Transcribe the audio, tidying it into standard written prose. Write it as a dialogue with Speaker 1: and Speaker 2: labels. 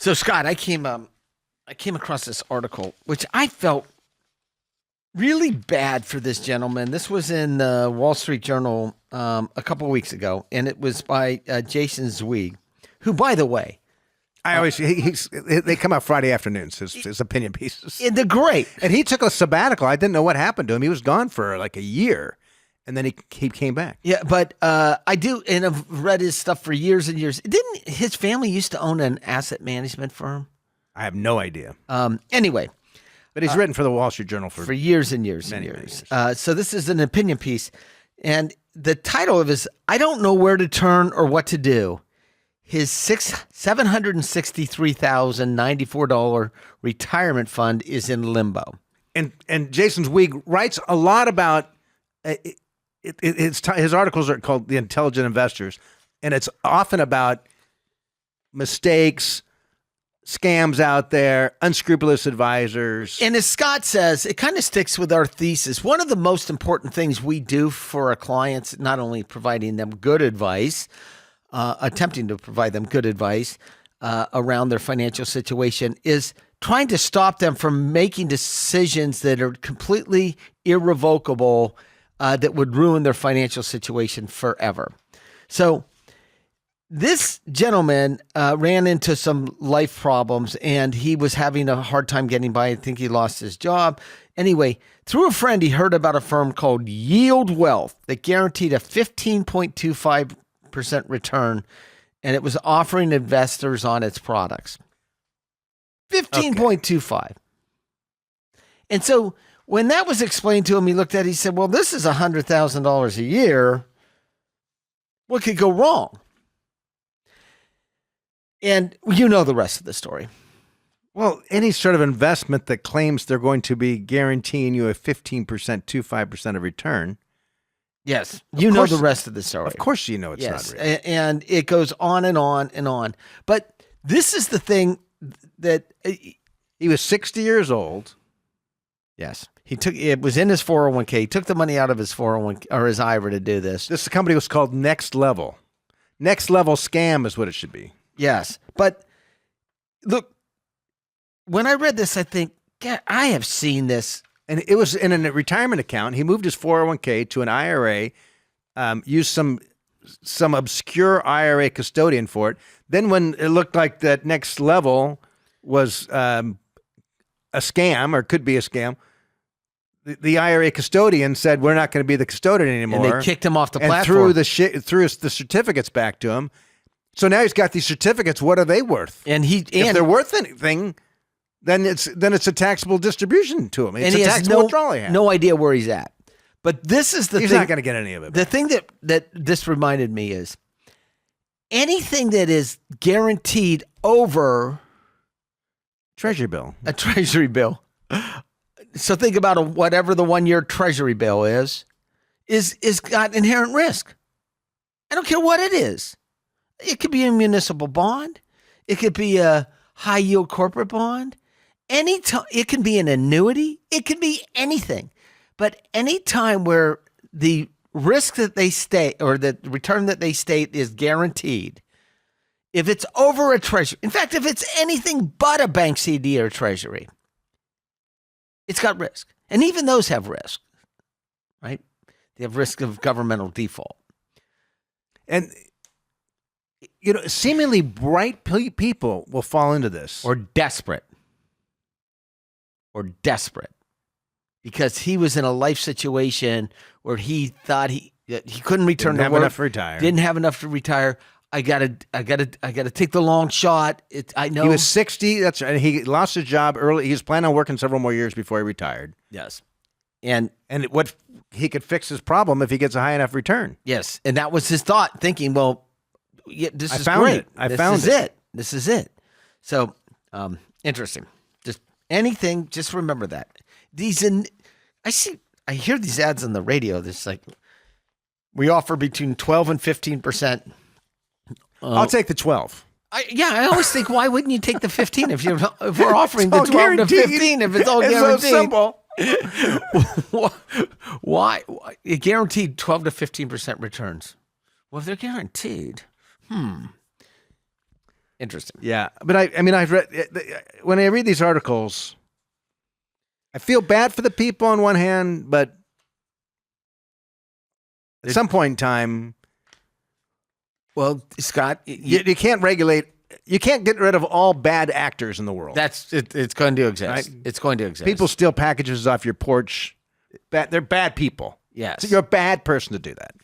Speaker 1: So Scott, I came across this article, which I felt really bad for this gentleman. This was in the Wall Street Journal a couple of weeks ago, and it was by Jason Zweig, who, by the way,
Speaker 2: they come out Friday afternoons, his opinion pieces.
Speaker 1: they're great.
Speaker 2: And he took a sabbatical. I didn't know what happened to him. He was gone for like a year, and then he came back.
Speaker 1: Yeah, but I do, and I've read his stuff for years and years. Didn't his family used to own an asset management firm?
Speaker 2: I have no idea.
Speaker 1: Anyway.
Speaker 2: But he's written for the Wall Street Journal for
Speaker 1: years and years and years. So this is an opinion piece, and the title of it is, I don't know where to turn or what to do. His $763,094 retirement fund is in limbo.
Speaker 2: And Jason Zweig writes a lot about his articles are called The Intelligent Investors, and it's often about mistakes, scams out there, unscrupulous advisors.
Speaker 1: And as Scott says, it kind of sticks with our thesis. One of the most important things we do for our clients, not only providing them good advice, attempting to provide them good advice around their financial situation, is trying to stop them from making decisions that are completely irrevocable, that would ruin their financial situation forever. So this gentleman ran into some life problems, and he was having a hard time getting by. I think he lost his job. Anyway, through a friend, he heard about a firm called Yield Wealth that guaranteed a 15.25% return, and it was offering investors on its products. 15.25. And so when that was explained to him, he looked at it, he said, well, this is $100,000 a year. What could go wrong? And you know the rest of the story.
Speaker 2: Well, any sort of investment that claims they're going to be guaranteeing you a 15% to 5% of return.
Speaker 1: Yes. You know the rest of the story.
Speaker 2: Of course you know it's not real.
Speaker 1: And it goes on and on and on. But this is the thing that
Speaker 2: he was 60 years old.
Speaker 1: Yes. It was in his 401k. He took the money out of his 401k or his IRA to do this.
Speaker 2: This company was called Next Level. Next Level Scam is what it should be.
Speaker 1: Yes. But look, when I read this, I think, yeah, I have seen this.
Speaker 2: And it was in a retirement account. He moved his 401k to an IRA, used some obscure IRA custodian for it. Then when it looked like that Next Level was a scam, or could be a scam, the IRA custodian said, we're not going to be the custodian anymore.
Speaker 1: And they kicked him off the platform.
Speaker 2: And threw the certificates back to him. So now he's got these certificates. What are they worth? If they're worth anything, then it's a taxable distribution to him. It's a taxable withdrawal.
Speaker 1: No idea where he's at. But this is the thing.
Speaker 2: He's not going to get any of it.
Speaker 1: The thing that this reminded me is anything that is guaranteed over
Speaker 2: Treasury bill.
Speaker 1: A treasury bill. So think about whatever the 1-year treasury bill is got inherent risk. I don't care what it is. It could be a municipal bond. It could be a high yield corporate bond. It can be an annuity. It could be anything. But any time where the risk that they state or the return that they state is guaranteed, if it's over a treasury, in fact, if it's anything but a bank CD or treasury, it's got risk. And even those have risk, right? They have risk of governmental default.
Speaker 2: And, seemingly bright people will fall into this.
Speaker 1: Or desperate. Because he was in a life situation where he thought he couldn't return to work.
Speaker 2: Didn't have enough to retire.
Speaker 1: Didn't have enough to retire. I gotta take the long shot. I know
Speaker 2: he was 60. That's right. And he lost his job early. He was planning on working several more years before he retired.
Speaker 1: Yes,
Speaker 2: and what he could fix his problem if he gets a high enough return.
Speaker 1: Yes, and that was his thought. Thinking, well, yeah, this is
Speaker 2: great.
Speaker 1: This is it. So interesting. Just anything. Just remember that I hear these ads on the radio. This like we offer between 12 and 15%.
Speaker 2: I'll take the 12.
Speaker 1: I always think, why wouldn't you take the 15 if we're offering the 12 to 15 if it's all guaranteed?
Speaker 2: It's so simple.
Speaker 1: Why? Guaranteed 12 to 15% returns. Well, if they're guaranteed, Interesting.
Speaker 2: Yeah, but I mean, I've read when I read these articles, I feel bad for the people on one hand, but at some point in time,
Speaker 1: Well, Scott,
Speaker 2: you can't regulate. You can't get rid of all bad actors in the world.
Speaker 1: that's it. It's going to exist.
Speaker 2: Right?
Speaker 1: It's going to exist.
Speaker 2: People steal packages off your porch. They're bad people.
Speaker 1: yes.
Speaker 2: So you're a bad person to do that.